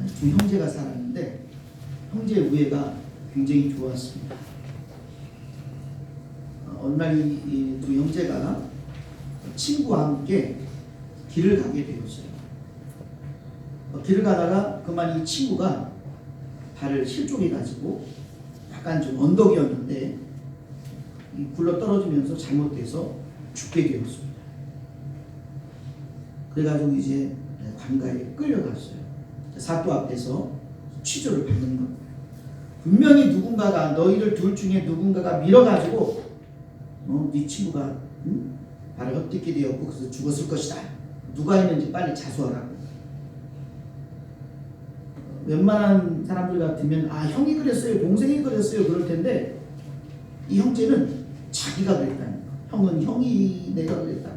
두 형제가 살았는데 형제의 우애가 굉장히 좋았습니다. 어느 날 이 두 형제가 친구와 함께 길을 가게 되었어요. 길을 가다가 그만 이 친구가 발을 실족해 가지고 약간 좀 언덕이었는데 굴러 떨어지면서 잘못돼서 죽게 되었습니다. 그래가지고 이제 관가에 끌려갔어요. 사또 앞에서 취조를 받는 겁니다. 분명히 누군가가 너희들 둘 중에 누군가가 밀어가지고 네 친구가 발을 헛디게 되었고 그래서 죽었을 것이다. 누가 했는지 빨리 자수하라고. 웬만한 사람들 같으면 형이 그랬어요, 동생이 그랬어요 그럴 텐데 이 형제는 자기가 그랬다는 거. 형은 형이 내가 그랬다.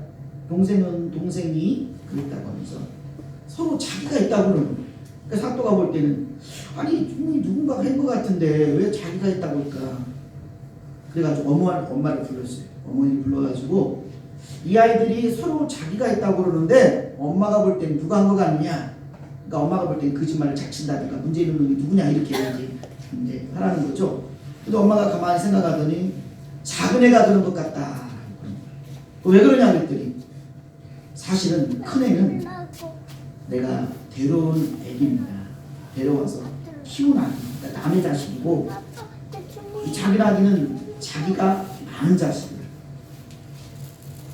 동생은 동생이 그랬다고 하면서 서로 자기가 있다고 그러는 거예요. 그러니까 사또가 볼 때는 분명히 누군가가 한 것 같은데 왜 자기가 했다고 할까. 그래가지고 엄마를 불렀어요. 어머니 불러가지고 이 아이들이 서로 자기가 했다고 그러는데 엄마가 볼 때는 누가 한 거 같느냐. 그러니까 엄마가 볼 때는 거짓말을 작친다든가 문제 있는 놈이 누구냐 이렇게 이제 하라는 거죠. 근데 엄마가 가만히 생각하더니 작은 애가 그런 것 같다. 왜 그러냐 그랬더니 사실은 큰 애는 내가 데려온 애기입니다. 데려와서 키운 아기입니다. 남의 자식이고 이 작은 아기는 자기가 많은 자식이에요.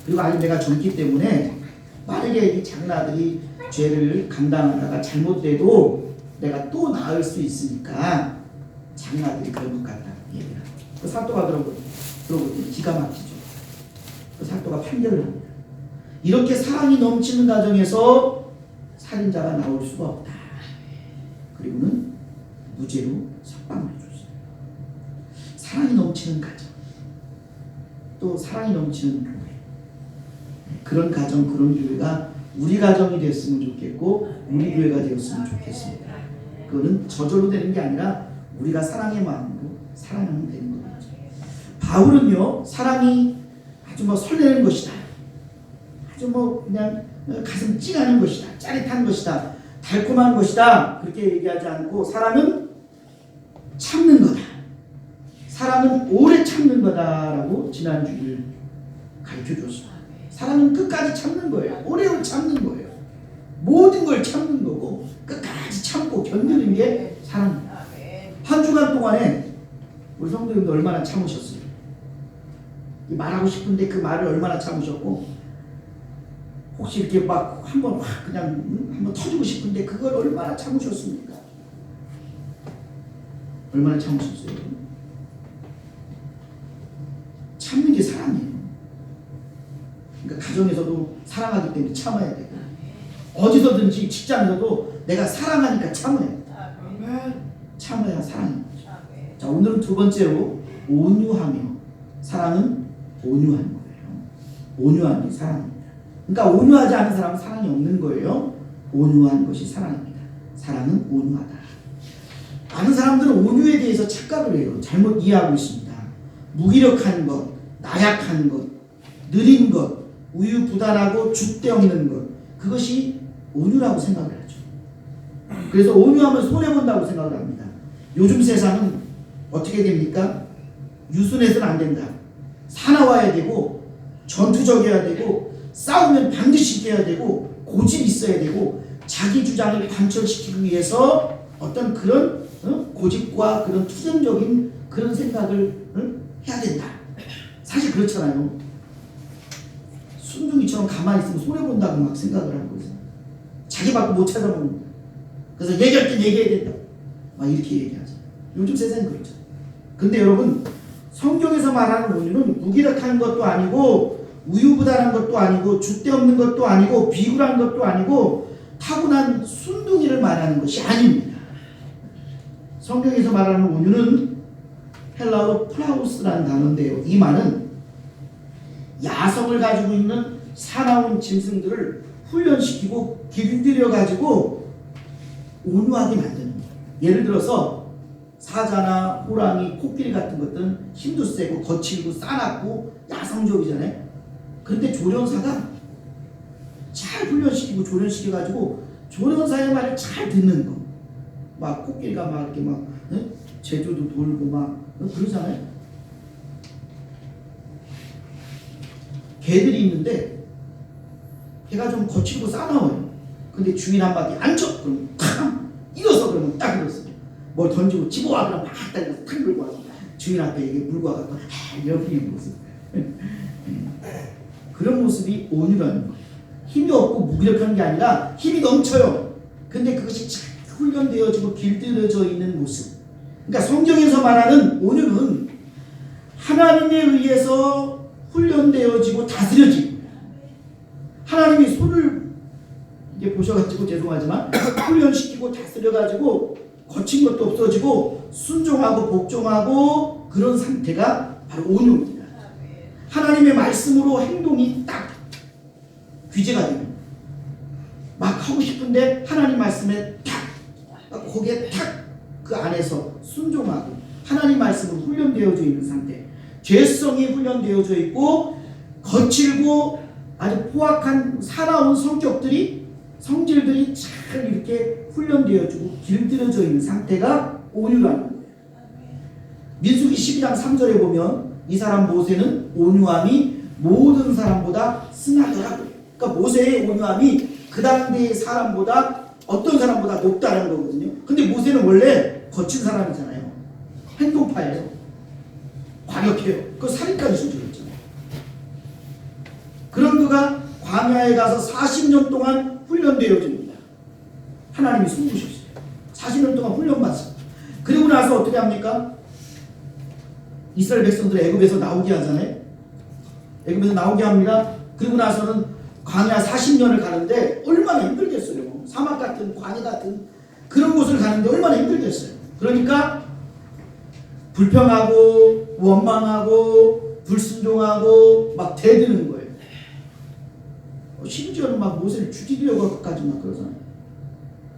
그리고 아직 내가 젊기 때문에 만약에 이 작은 아들이 죄를 감당하다가 잘못돼도 내가 또 낳을 수 있으니까 작은 아들이 그런 것 같다. 그 사또가 그러고 기가 막히죠. 그 사또가 판결을 합니다. 이렇게 사랑이 넘치는 가정에서 살인자가 나올 수가 없다. 그리고는 무죄로 석방을 해줬어요. 사랑이 넘치는 가정, 또 사랑이 넘치는 교회, 그런 가정, 그런 교회가 우리 가정이 됐으면 좋겠고 우리 교회가 되었으면 좋겠습니다. 그거는 저절로 되는 게 아니라 우리가 사랑의 마음으로 사랑하면 되는 거죠. 바울은요, 사랑이 아주 설레는 것이다. 아주 그냥 가슴 찡하는 것이다. 짜릿한 것이다. 달콤한 것이다. 그렇게 얘기하지 않고 사랑은 참는 거다. 사랑은 오래 참는 거다라고 지난주를 가르쳐 줬습니다. 사랑은 끝까지 참는 거예요. 오래오래 참는 거예요. 모든 걸 참는 거고 끝까지 참고 견디는 게 사랑입니다. 한 주간 동안에 우리 성도님들 얼마나 참으셨어요? 말하고 싶은데 그 말을 얼마나 참으셨고 혹시 이렇게 막 한번 그냥 한번 터지고 싶은데 그걸 얼마나 참으셨습니까? 얼마나 참으셨어요? 참는 게 사랑이에요. 그러니까 가정에서도 사랑하기 때문에 참아야 되고 어디서든지 직장에서도 내가 사랑하니까 참아야 돼. 참아야 사랑입니다. 자, 오늘은 두 번째로 온유하며. 사랑은 온유한 거예요. 온유한 게 사랑입니다. 그러니까 온유하지 않은 사람은 사랑이 없는 거예요. 온유한 것이 사랑입니다. 사랑은 온유하다. 많은 사람들은 온유에 대해서 착각을 해요. 잘못 이해하고 있습니다. 무기력한 것, 나약한 것, 느린 것, 우유부단하고 줏대 없는 것, 그것이 온유라고 생각을 하죠. 그래서 온유하면 손해본다고 생각을 합니다. 요즘 세상은 어떻게 됩니까? 유순해서는 안 된다. 사나워야 되고 전투적이어야 되고 싸우면 반드시 이겨야 되고 고집이 있어야 되고 자기 주장을 관철시키기 위해서 어떤 그런 고집과 그런 투쟁적인 그런 생각을 해야 된다. 사실 그렇잖아요. 순둥이처럼 가만히 있으면 손해본다고 막 생각을 하는 거죠. 자기 밖에 못 찾아보는 거예요. 그래서 얘기할 땐 얘기해야 된다. 막 이렇게 얘기하죠. 요즘 세상은 그렇죠. 근데 여러분, 성경에서 말하는 온유는 무기력한 것도 아니고 우유부단한 것도 아니고 줏대 없는 것도 아니고 비굴한 것도 아니고 타고난 순둥이를 말하는 것이 아닙니다. 성경에서 말하는 온유는 헬라어로 프라우스라는 단어인데요. 이 말은 야성을 가지고 있는 사나운 짐승들을 훈련시키고 길들여 가지고 온유하게 만드는 거예요. 예를 들어서 사자나 호랑이, 코끼리 같은 것들은 힘도 세고 거칠고 싸납고 야성적이잖아요. 그런데 조련사가 잘 훈련시키고 조련시켜가지고 조련사의 말을 잘 듣는 거. 막 코끼리가 막 이렇게 막 제주도 돌고 막 그러잖아요. 개들이 있는데 개가 좀 거칠고 싸나워요. 근데 주인 한마디 앉혀 그러면 탁 일어서 그러면 딱 일어서요. 뭘 던지고 집어와 그러면 막 달려서 탁 물고 와서 주인 앞에 이게 물고 와갖고 이렇게 모습. 그런 모습이 온유라는 거예요. 힘이 없고 무기력한 게 아니라 힘이 넘쳐요. 근데 그것이 잘 훈련되어지고 길들여져 있는 모습. 그러니까 성경에서 말하는 온유는 하나님에 의해서 훈련되어지고 다스려지고, 하나님이 손을 이게 보셔가지고 죄송하지만 훈련시키고 다스려가지고 거친 것도 없어지고 순종하고 복종하고 그런 상태가 바로 온유입니다. 하나님의 말씀으로 행동이 딱 규제가 되는, 막 하고 싶은데 하나님 말씀에 탁 거기에 탁 그 안에서 순종하고 하나님 말씀으로 훈련되어져 있는 상태, 죄성이 훈련되어져 있고 거칠고 아주 포악한 살아온 성격들이 성질들이 잘 이렇게 훈련되어지고 길들여져 있는 상태가 온유라는 거예요. 민수기 12장 3절에 보면 이 사람 모세는 온유함이 모든 사람보다 승하더라고. 그러니까 모세의 온유함이 그 당대의 사람보다 어떤 사람보다 높다는 거거든요. 근데 모세는 원래 거친 사람이잖아요. 행동파예요. 과격해요. 그 살인까지 저질렀잖아요. 그런 그가 광야에 가서 40년 동안 훈련되어집니다. 하나님이 숨기셨어요. 40년 동안 훈련받았어요. 그리고 나서 어떻게 합니까? 이스라엘 백성들 애굽에서 나오게 하잖아요. 애굽에서 나오게 합니다. 그리고 나서는 광야 40년을 가는데 얼마나 힘들겠어요. 사막 같은 광야 같은 그런 곳을 가는데 얼마나 힘들겠어요. 그러니까 불평하고 원망하고 불순종하고 막 대드는 거예요. 심지어는 막 모세를 죽이려고까지 막 그러잖아요.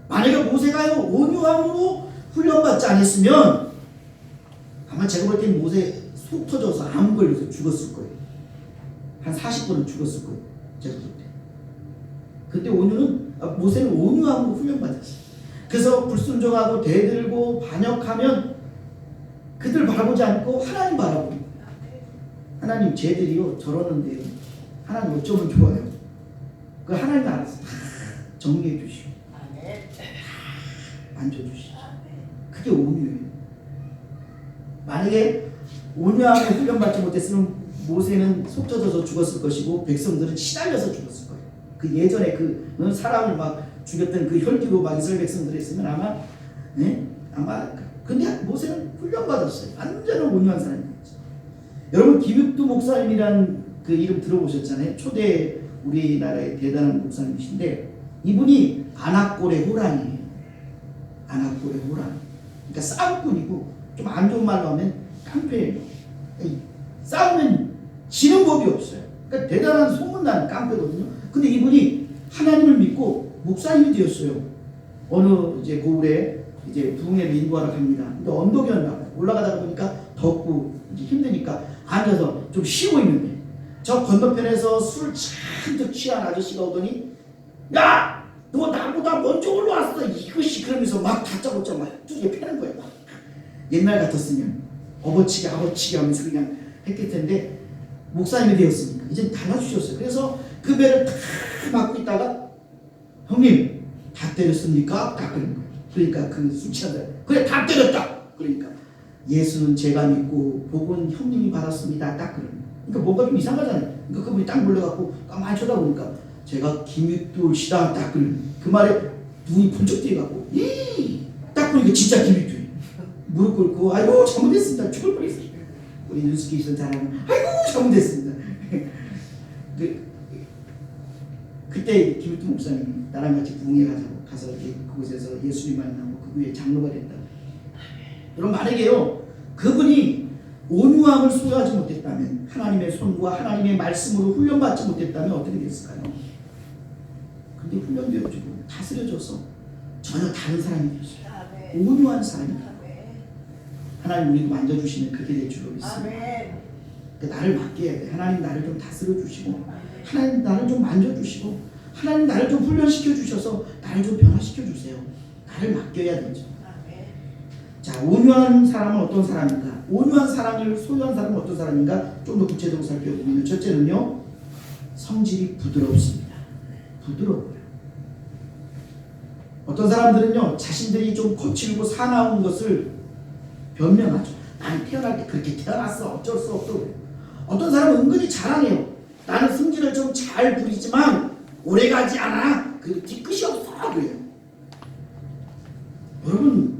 만약에 모세가요 온유함으로 훈련받지 않았으면 아마 제가 볼 때는 모세 속 터져서 암 걸려서 죽었을 거예요. 한 40번은 죽었을 거예요. 제가 볼 때. 근데 모세는 온유함으로 훈련받았어요. 그래서 불순종하고 대들고 반역하면 그들 바라보지 않고 하나님 바라봅니다. 하나님 쟤들이요 저러는데요. 하나님 어쩌면 좋아요. 그 하나님 알아서 다 정리해 주시고 만져주시고 그게 온유예요. 만약에 온유함에 훈련받지 못했으면 모세는 속 젖어서 죽었을 것이고 백성들은 시달려서 죽었을 거예요. 그 예전에 그 사람을 막 죽였던 그 혈기로 막 이스라엘 백성들이 했으면 아마 근데 모세는 훈련받았어요. 완전히 온유한 사람이었죠. 여러분 김육두 목사님이란 그 이름 들어보셨잖아요. 초대 우리나라의 대단한 목사님이신데 이분이 아낙골의 호랑이에요. 아낙골의 호랑이. 그러니까 싸움꾼이고 좀 안 좋은 말로 하면 깡패예요. 싸우면 지는 법이 없어요. 그러니까 대단한 소문난 깡패거든요. 근데 이분이 하나님을 믿고 목사님이 되었어요. 어느 이제 고을에 이제 부흥회를 인도하러 갑니다. 근데 언덕이었나 봐요. 올라가다가 보니까 덥고 이제 힘드니까 앉아서 좀 쉬고 있는데 저 건너편에서 술 잔뜩 취한 아저씨가 오더니 야! 너 나보다 먼저 올라왔어! 이것이 그러면서 막 다짜고짜 막 두개 패는 거예요. 막. 옛날 같았으면 어버치기 아버치기 하면서 그냥 했을 텐데 목사님이 되었으니까 이제 달라주셨어요. 그래서 그 배를 탁 막고 있다가 형님 다 때렸습니까? 딱 그런 거예요. 그러니까 그 술 취한 사람 그래 다 때렸다! 그러니까 예수는 제가 믿고 복은 형님이 받았습니다. 딱 그런 거예요. 그러니까 뭔가 좀 이상하잖아요. 그러니까 그분이 딱 몰려갖고 가만히 쳐다보니까 제가 김육두시다 딱 그 말에 눈이 번쩍 뛰어갖고 딱 보니까 진짜 김육두예요. 무릎 꿇고 아이고 잘못했습니다. 죽을 뻔했어요. 우리 윤숙이 있던 사람은 아이고 잘못했습니다. 그때 김육두 목사님이 나랑 같이 부흥회 가자고 가서 이렇게 그곳에서 예수님 만나고 그 후에 장로가 됐다. 여러분 만약에요 그분이 온유함을 소유하지 못했다면 하나님의 손과 하나님의 말씀으로 훈련받지 못했다면 어떻게 됐을까요? 근데 훈련되어지고 다스려져서 전혀 다른 사람이 되었어요. 온유한 사람이 하나님 우리도 만져주시면 그렇게 될 줄로 믿습니다. 그러니까 나를 맡겨야 돼. 하나님 나를 좀 다스려주시고 하나님 나를 좀 만져주시고 하나님 나를 좀 훈련시켜 주셔서 나를 좀 변화시켜 주세요. 나를 맡겨야 되죠. 자, 온유한 사람은 어떤 사람인가? 온유한 사랑을 소유한 사람은 어떤 사람인가? 좀 더 구체적으로 살펴보면 첫째는요, 성질이 부드럽습니다. 부드러워요. 어떤 사람들은요, 자신들이 좀 거칠고 사나운 것을 변명하죠. 나는 태어날 때 그렇게 태어났어. 어쩔 수 없어. 어떤 사람은 은근히 자랑해요. 나는 승질을 좀 잘 부리지만 오래가지 않아. 그 뒤끝이 없어. 그래요. 여러분,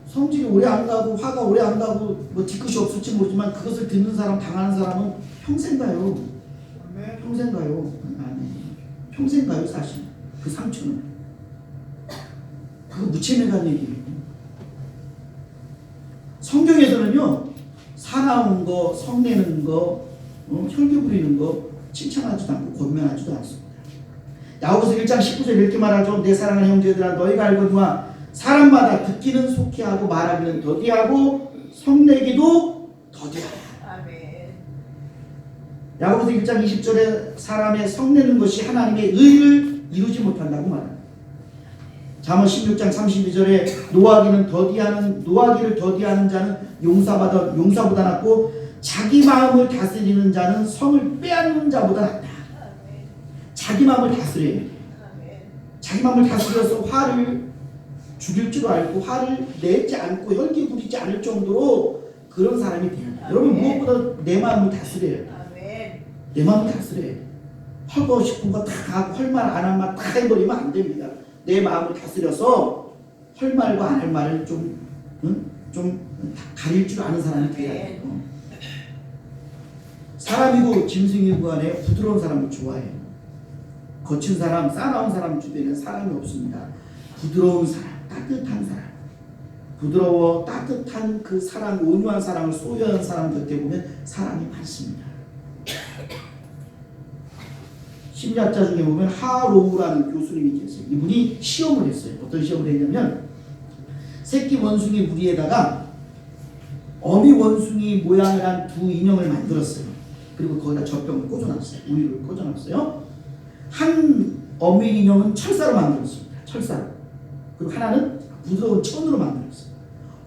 성질이 오래 안 가고 화가 오래 안 가고 뭐 뒤끝이 없을지 모르지만 그것을 듣는 사람, 당하는 사람은 평생 가요. 평생 가요. 아니, 평생 가요. 사실 그 상처는 그거 무채매간 얘기예요. 성경에서는요, 사나운 거, 성내는 거, 혈기 부리는 거 칭찬하지도 않고 권면하지도 않습니다. 야고보서 1장 19절 이렇게 말하죠. 내 사랑하는 형제들아, 너희가 알거니와 사람마다 듣기는 속히 하고 말하기는 더디하고 성내기도 더디하다. 아멘. 야고보서 1장 20절에 사람의 성내는 것이 하나님의 의를 이루지 못한다고 말합니다. 잠언 16장 32절에 노하기를 더디하는 자는 용사보다 낫고 자기 마음을 다스리는 자는 성을 빼앗는 자보다 낫다. 자기 마음을 다스려야 돼. 자기 마음을 다스려서 화를 죽일 줄 알고 화를 내지 않고 혈기 부리지 않을 정도로 그런 사람이 돼야 돼. 여러분, 무엇보다 내 마음을 다스려야 돼. 내 마음을 다스려야 돼. 하고 싶은 거 다 하고 할 말 안 할 말 다 해버리면 안 됩니다. 내 마음을 다스려서 할 말과 안 할 말을 좀 가릴 줄 아는 사람이 돼야 돼요. 사람이고 짐승이고 간에 부드러운 사람을 좋아해요. 거친 사람, 싸나운 사람 주변에는 사람이 없습니다. 부드러운 사람, 따뜻한 사람, 부드러워 따뜻한 그 사랑, 온유한 사랑을 소유한 사람 곁에 보면 사람이 많습니다. 심리학자 중에 보면 하로우라는 교수님이 계세요. 이분이 시험을 했어요. 어떤 시험을 했냐면 새끼 원숭이 무리에다가 어미 원숭이 모양을 한 두 인형을 만들었어요. 그리고 거기다 젖병을 꽂아놨어요. 우유를 꽂아놨어요. 한 어미 인형은 철사로 만들었습니다. 철사로. 그리고 하나는 부드러운 천으로 만들었어요.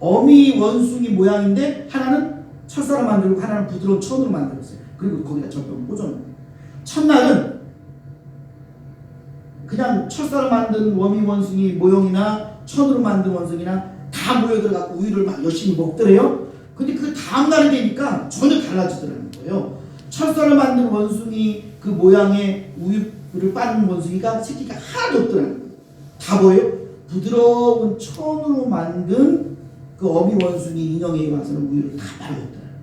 어미 원숭이 모양인데 하나는 철사로 만들고 하나는 부드러운 천으로 만들었어요. 그리고 거기다 젖병을 꽂아놨어요. 첫날은 그냥 철사로 만든 어미 원숭이 모형이나 천으로 만든 원숭이나 다 모여들어갖고 우유를 막 열심히 먹더래요. 근데 그 다음날이 되니까 전혀 달라지더라는 거예요. 철사로 만든 원숭이 그 모양의 우유를 빠는 원숭이가 새끼가 하나도 없더라는 거예요. 다 뭐예요? 부드러운 천으로 만든 그 어미 원숭이 인형에 와서는 우유를 다 빨아먹더라는 거죠.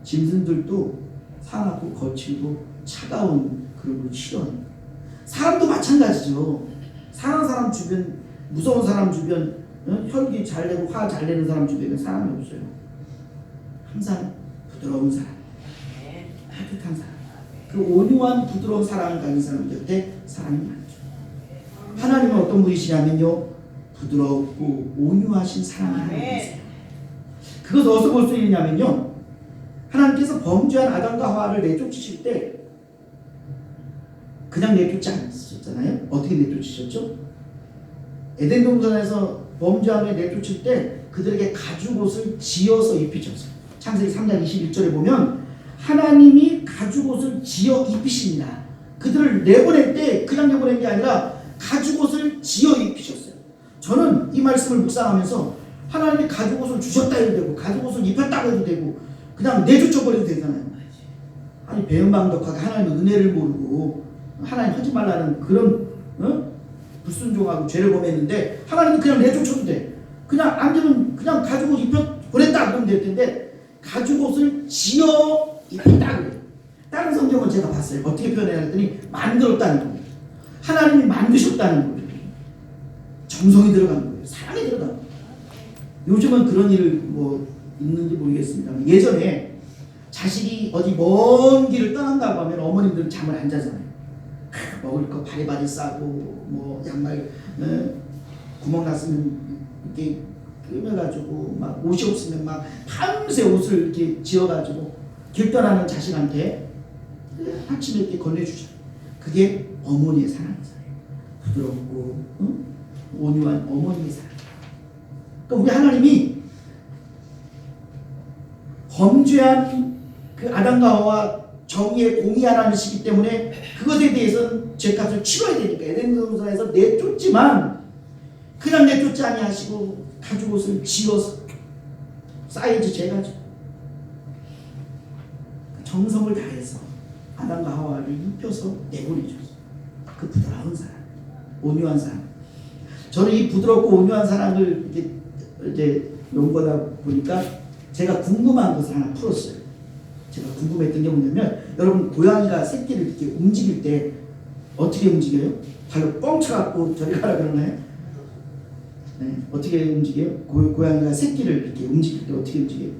짐승들도 상하고 거칠고 차가운 그런 걸 싫어합니다. 사람도 마찬가지죠. 사랑하는 사람 주변, 무서운 사람 주변, 혈기 잘 내고 화 잘 내는 사람 주변에 사람이 없어요. 항상 부드러운 사람, 따뜻한 사람, 그 온유한 부드러운 사랑을 가진 사람 곁에 사람이 많죠. 하나님은 어떤 분이시냐면요, 부드럽고 온유하신 사랑을 하나님이세요. 그것을 어디서 볼 수 있냐면요, 하나님께서 범죄한 아담과 하와를 내쫓으실 때 그냥 내쫓지 않으셨잖아요. 어떻게 내쫓으셨죠? 에덴 동산에서 범죄함에 내쫓을 때 그들에게 가죽옷을 지어서 입히셨어요. 창세기 3장 21절에 보면 하나님이 가죽옷을 지어 입히십니다. 그들을 내보낼 때 그냥 내보낸 게 아니라 가죽옷을 지어 입히셨어요. 저는 이 말씀을 묵상하면서 하나님이 가죽옷을 주셨다 해도 되고 가죽옷을 입혔다고 해도 되고 그냥 내쫓아버려도 되잖아요. 아니, 배은망덕하게 하나님의 은혜를 모르고 하나님 하지 말라는 그런 불순종하고 죄를 범했는데 하나님은 그냥 내쫓아도 돼. 그냥 안 되면 그냥 가죽옷 입혀 보냈다 그러면 될 텐데 가죽옷을 지어 입혔다 그래요. 다른 성경은 제가 봤어요. 어떻게 표현해야 했더니 만들었다는 거예요. 하나님이 만드셨다는 거예요. 정성이 들어간 거예요. 사랑이 들어간 거예요. 요즘은 그런 일 뭐 있는지 모르겠습니다. 예전에 자식이 어디 먼 길을 떠난다고 하면 어머님들은 잠을 안 자잖아요. 먹을 거 바리바리 싸고 뭐 양말 구멍 났으면 이렇게 끄매가지고 막 옷이 없으면 막 밤새 옷을 이렇게 지어가지고 길 떠나는 자식한테 아침에 이렇게 건네주죠. 그게 어머니의 사랑이잖아요. 부드럽고 온유한 어머니의 사랑. 그러니까 우리 하나님이 범죄한 그 아담과 하와 정의의 공의하라는 시기 때문에 그것에 대해서는 죄값을 치러야 되니까 에덴 동산에서 내쫓지만 그냥 내쫓지 아니하시고 가죽옷을 지어서 사이즈 재가지고 정성을 다해서 아담과 하와를 입혀서 내보내줬어. 그 부드러운 사랑, 온유한 사랑. 저는 이 부드럽고 온유한 사랑을 이제 연구하다 보니까 제가 궁금한 것을 하나 풀었어요. 제가 궁금했던 게 뭐냐면, 여러분 고양이가 새끼를 이렇게 움직일 때 어떻게 움직여요? 발로 뻥 쳐갖고 저리 가라 그러나요? 네, 어떻게 움직여요? 고양이가 새끼를 이렇게 움직일 때 어떻게 움직여요?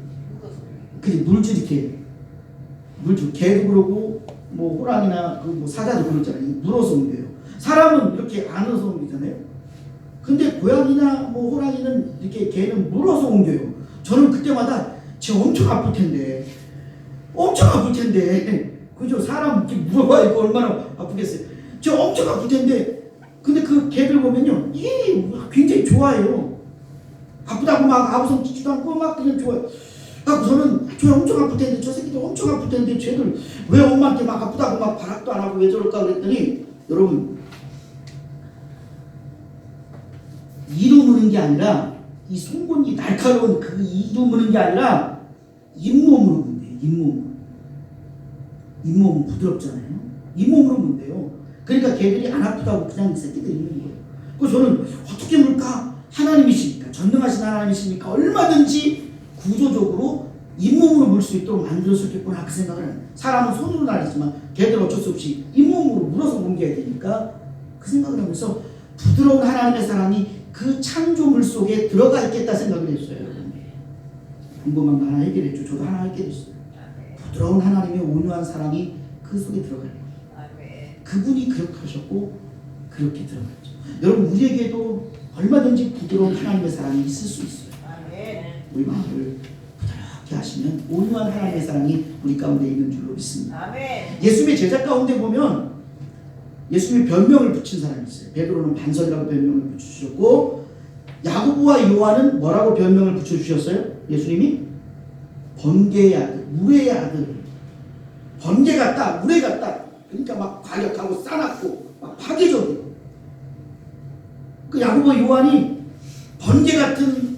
그게 물줄 이렇게 물줄. 개도 그러고 뭐 호랑이나 뭐 사자도 그러잖아요. 물어서 옮겨요. 사람은 이렇게 안어서 옮기잖아요. 근데 고양이나 뭐 호랑이는 이렇게 개는 물어서 옮겨요. 저는 그때마다 쟤 엄청 아플 텐데, 그죠? 사람 이렇게 물어봐 이거 얼마나 아프겠어요. 쟤 엄청 아플 텐데, 근데 그 개들 보면요, 굉장히 좋아해요. 아프다고 막 아부성 짓지도 않고 막 그냥 좋아요. 그래서 저는 쟤 엄청 아플 텐데, 저 새끼들 엄청 아플 텐데, 쟤들 왜 엄마한테 막 아프다고 막 발악도 안 하고 왜 저럴까 그랬더니, 여러분 이로 무는 게 아니라, 이 송곳니 날카로운 그 이로 무는 게 아니라 잇몸으로 문대요. 잇몸은 부드럽잖아요. 잇몸으로 문대요. 그러니까 걔들이 안 아프다고 그냥 이 새끼들이 있는 거예요. 그래서 저는 어떻게 물까? 하나님이시니까, 전능하신 하나님이시니까 얼마든지 구조적으로 잇몸으로 물 수 있도록 만들었겠구나 그 생각을 해요. 사람은 손으로 날리지만 걔들은 어쩔 수 없이 잇몸으로 물어서 옮겨야 되니까 그 생각을 하면서 부드러운 하나님의 사랑이 그 창조물 속에 들어가 있겠다 생각을 했어요. 궁금한 거 하나 해결했죠. 저도 하나 해결했어요. 부드러운 하나님의 온유한 사랑이 그 속에 들어가요. 그분이 그렇게 하셨고 그렇게 들어갔죠. 여러분 우리에게도 얼마든지 부드러운 하나님의 사랑이 있을 수 있어요. 우리 마음을 부드럽게 하시면 온유한 하나님의 사랑이 우리 가운데 있는 줄로 믿습니다. 예수님의 제자 가운데 보면 예수님이 별명을 붙인 사람이 있어요. 베드로는 반석이라고 별명을 붙여주셨고, 야고보와 요한은 뭐라고 별명을 붙여주셨어요? 예수님이 번개의 아들, 물의 아들. 번개 같다, 물의 같다. 그러니까 막 과격하고 싸납고 막 파괴적이고. 그 야고보와 요한이 번개 같은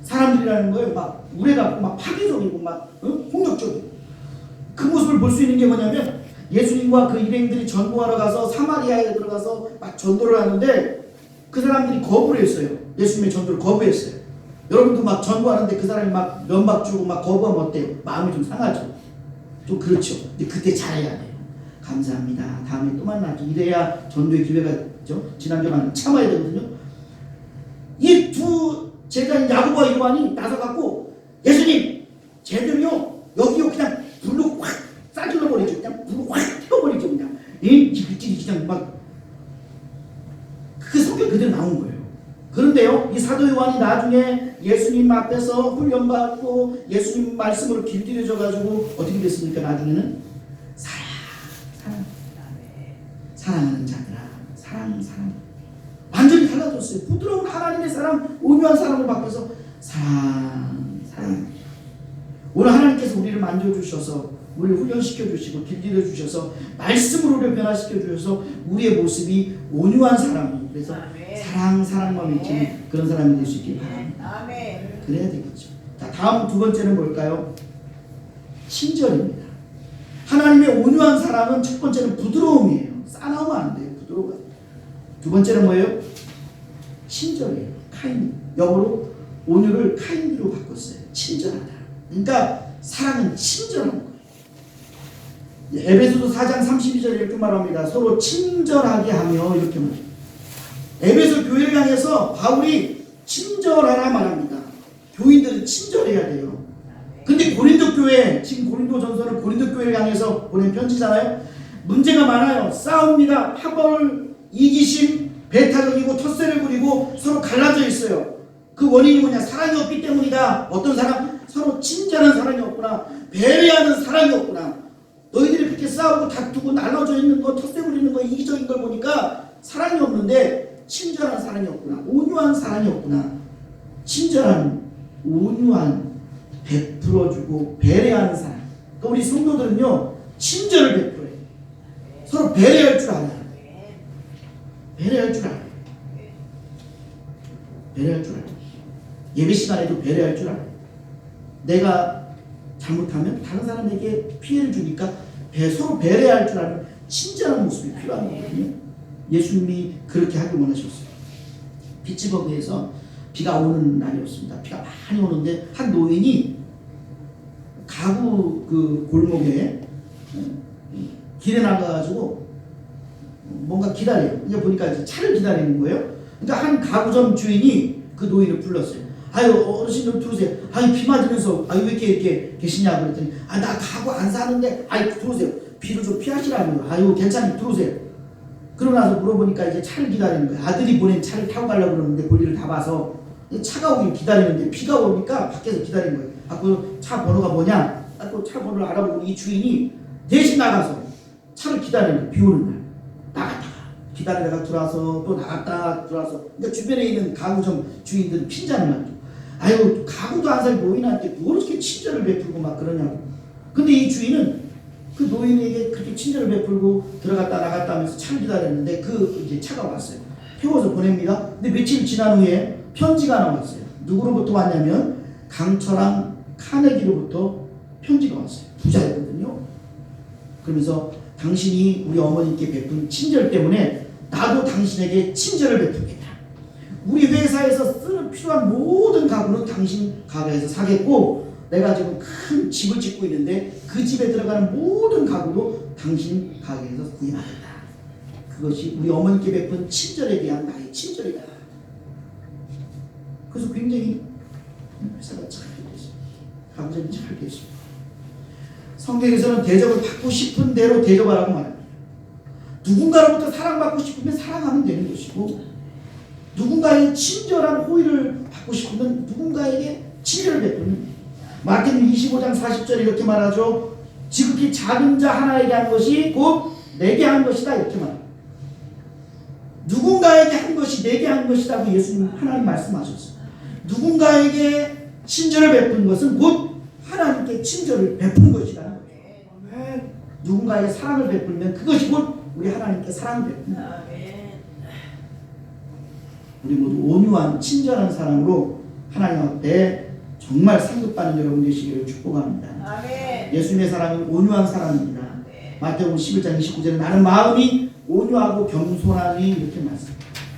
사람들이라는 거예요. 막 물에 같고 막 파괴적이고 막 폭력적이고. 그 모습을 볼 수 있는 게 뭐냐면, 예수님과 그 일행들이 전도하러 가서 사마리아에 들어가서 막 전도를 하는데 그 사람들이 거부를 했어요. 예수님의 전도를 거부했어요. 여러분도 막 전도하는데 그 사람이 막 면박 주고 막 거부하면 어때요? 마음이 좀 상하죠. 좀 그렇죠. 근데 그때 잘해야 돼요. 감사합니다. 다음에 또 만나죠. 이래야 전도의 기회가 있죠. 지난주만 참아야 되거든요. 이 두 제자인 야고보와 요한이 나서갖고, 예수님 쟤들요 여기요 그냥 불로 확 싸질러 버리죠. 그냥 불로 확 태워버리죠. 그냥 그냥 막 그 성경 그대로 나온 거예요. 그런데요, 이 사도 요한이 나중에 예수님 앞에서 훈련받고 예수님 말씀으로 길들여져 가지고 어떻게 됐습니까? 나중에는 사랑하는 자들아, 사랑 완전히 달라졌어요. 부드러운 하나님의 사랑, 온유한 사랑을 바꿔서 사랑. 오늘 하나님께서 우리를 만져주셔서, 우리를 훈련시켜 주시고 길들여 주셔서 말씀으로 우리를 변화시켜 주셔서 우리의 모습이 온유한 사람, 그래서 사랑만 외치는 그런 사람이 될 수 있길 바랍니다. 그래야 되겠죠. 자, 다음 두 번째는 뭘까요? 친절입니다. 하나님의 온유한 사랑은 첫 번째는 부드러움이에요. 싸나우면 안 돼요. 부드러워요. 두 번째는 뭐예요? 친절이에요. 카인드. 영어로 온유를 카인드로 바꿨어요. 친절하다. 그러니까 사랑은 친절한 거예요. 에베소서 4장 32절에 이렇게 말합니다. 서로 친절하게 하며, 이렇게 말합니다. 에베소 교회를 향해서 바울이 친절하라 말합니다. 교인들은 친절해야 돼요. 근데 고린도 교회, 지금 고린도 전서는 고린도 교회를 향해서 보낸 편지잖아요. 문제가 많아요. 싸웁니다. 파벌, 이기심, 배타적이고 텃세를 부리고 서로 갈라져 있어요. 그 원인이 뭐냐? 사랑이 없기 때문이다. 어떤 사람? 서로 친절한 사랑이 없구나. 배려하는 사랑이 없구나. 너희들이 그렇게 싸우고 다투고 나눠져 있는 거, 텃세 부리는 거, 이기적인 걸 보니까 사랑이 없는데 친절한 사랑이 없구나. 온유한 사랑이 없구나. 친절한, 온유한, 베풀어주고 배려하는 사람. 그러니까 우리 성도들은요, 친절을 베풀어요. 서로 배려할 줄 알아요. 배려할 줄 알아요. 배려할 줄 알아요. 예배 시간에도 배려할 줄 알아요. 내가 잘못하면 다른 사람에게 피해를 주니까 서로 배려할 줄 아는 친절한 모습이 필요한 거거든요. 예수님이 그렇게 하길 원하셨어요. 피츠버그에서 비가 오는 날이었습니다. 비가 많이 오는데 한 노인이 가구 그 골목에 길에 나가가지고 뭔가 기다려요. 그러니까 보니까 이제 차를 기다리는 거예요. 그러니까 한 가구점 주인이 그 노인을 불렀어요. 아유, 어르신들 들어오세요. 아유, 비 맞으면서 아유 왜 이렇게 계시냐고 그랬더니 나 가구 안 사는데 아유 들어오세요. 비를 좀 피하시라고요. 아유 괜찮아요. 들어오세요. 그러고 나서 물어보니까 이제 차를 기다리는 거예요. 아들이 보낸 차를 타고 가려고 그러는데 볼일을 다 봐서 차가 오길 기다리는데 비가 오니까 밖에서 기다리는 거예요. 그 차 번호가 뭐냐? 그 차 번호를 알아보고 이 주인이 대신 나가서 차를 기다리는 거예요. 비 오는 날. 나갔다가 기다리다가 들어와서 또 나갔다 들어와서 그러니까 주변에 있는 가구점 주인들은 핀잔을 하죠. 아유 가구도 안 살 노인한테 뭘 이렇게 친절을 베풀고 막 그러냐고. 근데 이 주인은 그 노인에게 그렇게 친절을 베풀고 들어갔다 나갔다 하면서 차를 기다렸는데 그 이제 차가 왔어요. 태워서 보냅니다. 근데 며칠 지난 후에 편지가 나왔어요. 누구로부터 왔냐면 강철랑 카네기로부터 편지가 왔어요. 부자였거든요. 그러면서 당신이 우리 어머니께 베푼 친절 때문에 나도 당신에게 친절을 베풀겠다. 우리 회사에서 쓰는 필요한 모든 가구는 당신 가게에서 사겠고 내가 지금 큰 집을 짓고 있는데 그 집에 들어가는 모든 가구도 당신 가게에서 구입하겠다. 그것이 우리 어머니께 베푼 친절에 대한 나의 친절이다. 그래서 굉장히 회사가 잘 됐어요. 가구점이 잘 됐어요. 성경에서는 대접을 받고 싶은 대로 대접하라고 말합니다. 누군가로부터 사랑받고 싶으면 사랑하면 되는 것이고 누군가의 친절한 호의를 받고 싶으면 누군가에게 친절을 베푸는 마태복음 25장 40절에 이렇게 말하죠. 지극히 작은 자 하나에게 한 것이 곧 내게 한 것이다 이렇게 말합니다. 누군가에게 한 것이 내게 한 것이라고 예수님 하나님 말씀하셨어요. 누군가에게 친절을 베푼 것은 곧 하나님께 친절을 베푼 것이라는 거예요. 누군가에게 사랑을 베풀면 그것이 곧 우리 하나님께 사랑을 베푼다. 우리 모두 온유한 친절한 사랑으로 하나님 앞에 정말 상급받는 여러분 되시기를 축복합니다. 아멘. 예수님의 사랑은 온유한 사랑입니다. 마태복음 11장 29절에 나는 마음이 온유하고 겸손하니 이렇게 말씀합니다.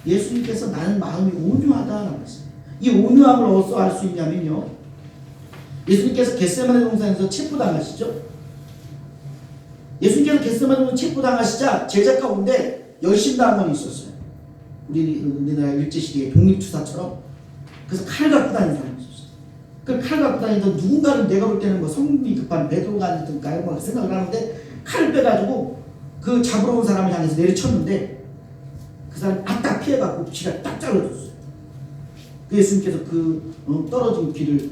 예수님께서 나는 마음이 온유하다라고 했습니다. 이 온유함을 어디서 알 수 있냐면요. 예수님께서 겟세마네 동산에서 체포당하시죠. 예수님께서 겟세마네 동산 체포당하시자 제자 가운데 열심당원이 있었어요. 우리나라 일제시대의 독립투사처럼. 그래서 칼 갖고 다니는 사람이 있었어요. 그 칼 갖고 다니던 누군가는 내가 볼 때는 뭐 성품이 급한 베드로가 아니던가 뭐 생각을 하는데 칼을 빼가지고 그 잡으러 온 사람을 향해서 내리쳤는데 그 사람이 아딱 피해갖고 귀가 딱 잘라줬어요. 그 예수님께서 떨어진 귀를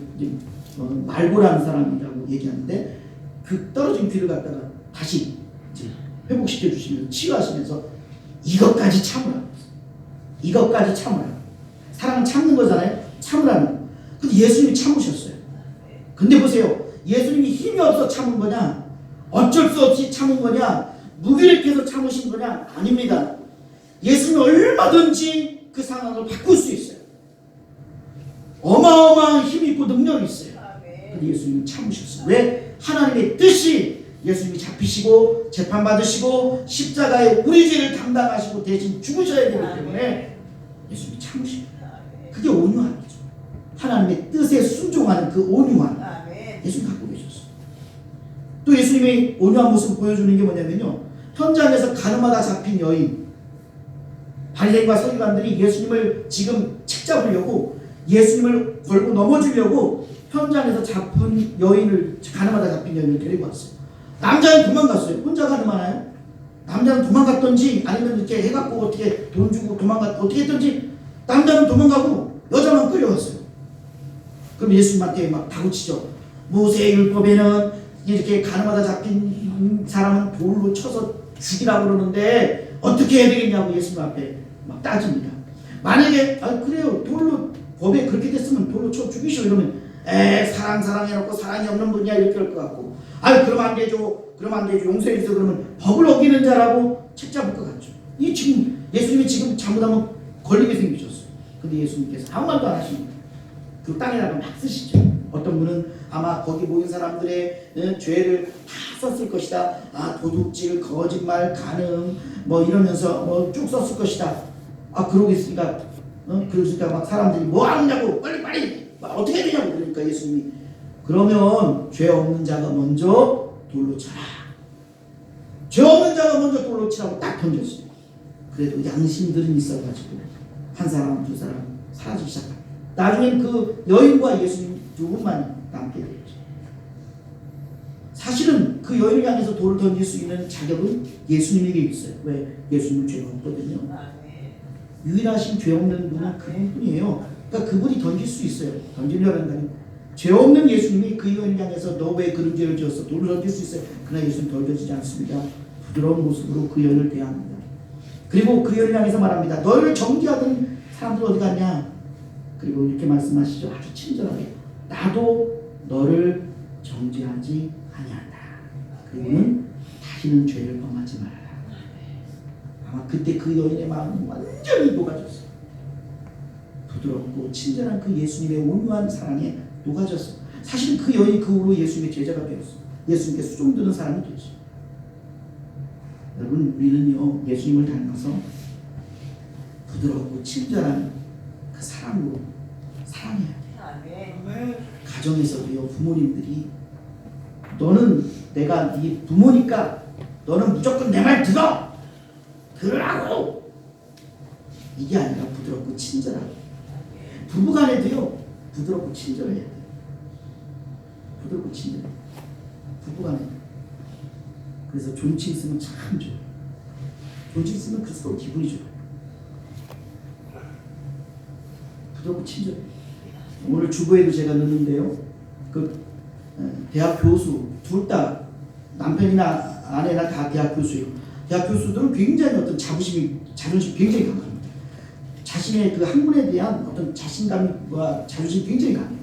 말고라는 사람이라고 얘기하는데 그 떨어진 귀를 갖다가 다시 이제 회복시켜 주시면서 치유하시면서 이것까지 참으라. 이것까지 참으라. 사랑은 참는 거잖아요. 참으라는 거. 근데 예수님이 참으셨어요. 근데 보세요. 예수님이 힘이 없어 참은 거냐? 어쩔 수 없이 참은 거냐? 무기력해서 참으신 거냐? 아닙니다. 예수님이 얼마든지 그 상황을 바꿀 수 있어요. 어마어마한 힘이 있고 능력이 있어요. 근데 예수님이 참으셨어요. 왜? 하나님의 뜻이 예수님이 잡히시고 재판받으시고 십자가에 우리 죄를 담당하시고 대신 죽으셔야 되기 때문에 예수님이 참으십니다. 그게 온유함이죠. 하나님의 뜻에 순종하는 그 온유함. 예수님 갖고 계셨어요. 또 예수님이 온유한 모습을 보여주는 게 뭐냐면요. 현장에서 가늠하다 잡힌 여인, 바리새인과 서기관들이 예수님을 지금 책잡으려고 예수님을 걸고 넘어지려고 현장에서 잡힌 여인을, 가늠하다 잡힌 여인을 데리고 왔어요. 남자는 도망갔어요. 혼자 가늠하나요? 남자는 도망갔던지 아니면 이렇게 해갖고 어떻게 돈 주고 어떻게 했던지 남자는 도망가고 여자만 끌려왔어요. 그럼 예수님한테 막 다구치죠. 모세의 율법에는 이렇게 가늠하다 잡힌 사람은 돌로 쳐서 죽이라고 그러는데 어떻게 해야 되겠냐고 예수님 앞에 막 따집니다. 만약에 그래요 돌로 법에 그렇게 됐으면 돌로 쳐 죽이시오 이러면 사랑 해놓고 사랑이 없는 분이야 이렇게 할 것 같고 그러면 안 되죠. 용서해 주세요. 그러면 법을 어기는 자라고 책 잡을 것 같죠. 이 지금 예수님이 지금 잘못하면 걸리게 생기셨어요. 근데 예수님께서 아무 말도 안 하십니다. 그 땅에다가 막 쓰시죠. 어떤 분은 아마 거기 모인 사람들의 죄를 다 썼을 것이다. 도둑질, 거짓말, 간음 뭐 이러면서 쭉 썼을 것이다. 그러겠으니까 그러니까 막 사람들이 뭐 하느냐고 빨리 어떻게 해야 되냐고 그러니까 예수님이 그러면 죄 없는 자가 먼저 돌로 쳐라. 죄 없는 자가 먼저 돌로 치라고 딱 던졌어요. 그래도 양심들은 있어가지고 한 사람 두 사람 사라지기 시작합니다. 나중엔 그 여인과 예수님 두 분만 남게 되죠. 사실은 그 여인을 향해서 돌을 던질 수 있는 자격은 예수님에게 있어요. 왜? 예수님은 죄가 없거든요. 유일하신 죄 없는 분은 그분뿐이에요. 그러니까 그분이 던질 수 있어요. 던지려는 거는 죄 없는 예수님이 그 여인을 향해서 너 왜 그런 죄를 지었어? 돌을 던질 수 있어요. 그러나 예수는 던져지지 않습니다. 부드러운 모습으로 그 여인을 대합니다. 그리고 그 여인을 향해서 말합니다. 너를 정죄하던 사람들 어디 갔냐? 그리고 이렇게 말씀하시죠. 아주 친절하게. 나도 너를 정죄하지 아니한다. 그리고는 다시는 죄를 범하지 말라. 아마 그때 그 여인의 마음은 완전히 녹아졌어요. 부드럽고 친절한 그 예수님의 온유한 사랑에 녹아졌어요. 사실 그 여인이 그 후로 예수님의 제자가 되었어요. 예수님께 수종드는 사람이 되었어요. 여러분 우리는요 예수님을 닮아서 부드럽고 친절한 그 사랑으로 사랑해야 돼요. 가정에서도요 부모님들이 너는 내가 네 부모니까 너는 무조건 내 말 들으라고 이게 아니라 부드럽고 친절하고 부부간에도요 부드럽고 친절해야 돼요. 부드럽고 친절해 부부간에. 그래서 존칭 쓰면 참 좋아요. 존칭 쓰면 그럴수록 기분이 좋아요. 부드럽고 친절해. 오늘 주보에도 제가 넣는데요. 그 대학 교수 둘 다 남편이나 아내나 다 대학 교수예요. 대학 교수들은 굉장히 어떤 자존심이 굉장히 강합니다. 자신의 그 학문에 대한 어떤 자신감과 자존심이 굉장히 강해요.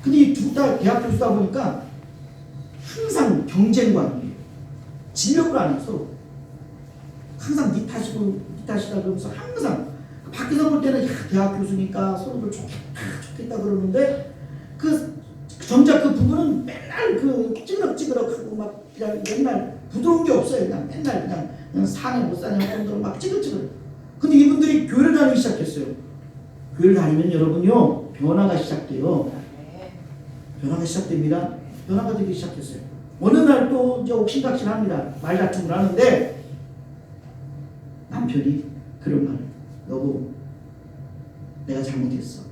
근데 둘 다 대학 교수다 보니까 항상 경쟁 관계예요. 진력을 안 해서 항상 네 탓이다 그러면서 항상 밖에서 볼 때는 대학 교수니까 서로들 좋겠다 그러는데 정작 그 부부는 맨날 그 찌그럭찌그럭하고 막 그냥 맨날 부드러운 게 없어요. 그냥 맨날 그냥 사네 못 사냐 정도로 막 찌그럭찌그럭. 근데 이분들이 교회를 다니기 시작했어요. 교회를 다니면 여러분요 변화가 시작돼요. 변화가 시작됩니다. 변화가 되기 시작했어요. 어느 날 또 이제 옥신각신합니다. 말다툼을 하는데 남편이 그런 말을 여보 내가 잘못했어.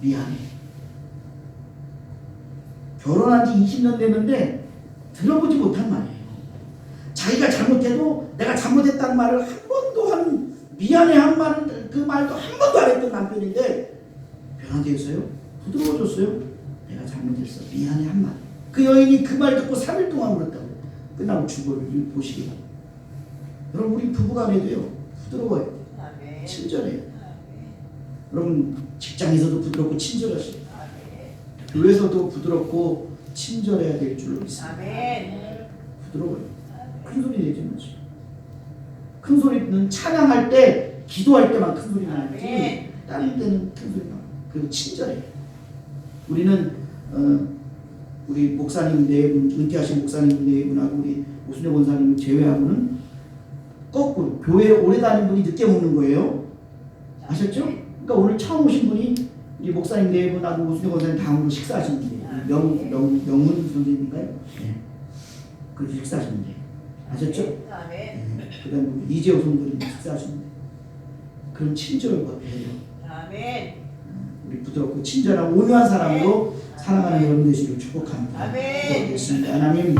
미안해. 결혼한 지 20년 됐는데 들어보지 못한 말이에요. 자기가 잘못해도 내가 잘못했다는 말을 한 번도 미안해 한 말은 그 말도 한 번도 안 했던 남편인데 변화되었어요. 부드러워졌어요. 내가 잘못했어. 미안해 한 말. 그 여인이 그 말 듣고 3일 동안 울었다고. 끝나고 주보를 보시기. 여러분 우리 부부간에도요 부드러워요. 친절해요. 여러분 직장에서도 부드럽고 친절하시고 교회에서도 부드럽고 친절해야 될 줄로 믿습니다. 부드러워요. 큰 소리 내지 마시고. 큰 소리는 찬양할 때 기도할 때만 큰 소리 나지 다른 때는 큰 소리 나. 그리고 친절해요. 우리는 우리 목사님 네 분, 은퇴하신 목사님 네 분하고 우리 오순재 권사님 제외하고는 거꾸로 교회에 오래 다닌 분이 늦게 먹는 거예요. 아셨죠? 그러니까 오늘 처음 오신 분이 우리 목사님 네 분하고 오순재 권사님 다음으로 식사하시는 분이에요. 명문 선생님인가요? 네. 그렇게 식사하시는 분이에요. 아셨죠? 네. 그 다음에 이재호 성도님 식사하시는 분이에요. 그런 친절과 배려. 우리 부드럽고 친절한 온유한 사람으로 사랑하는 여러분 되시길 축복합니다. 하나님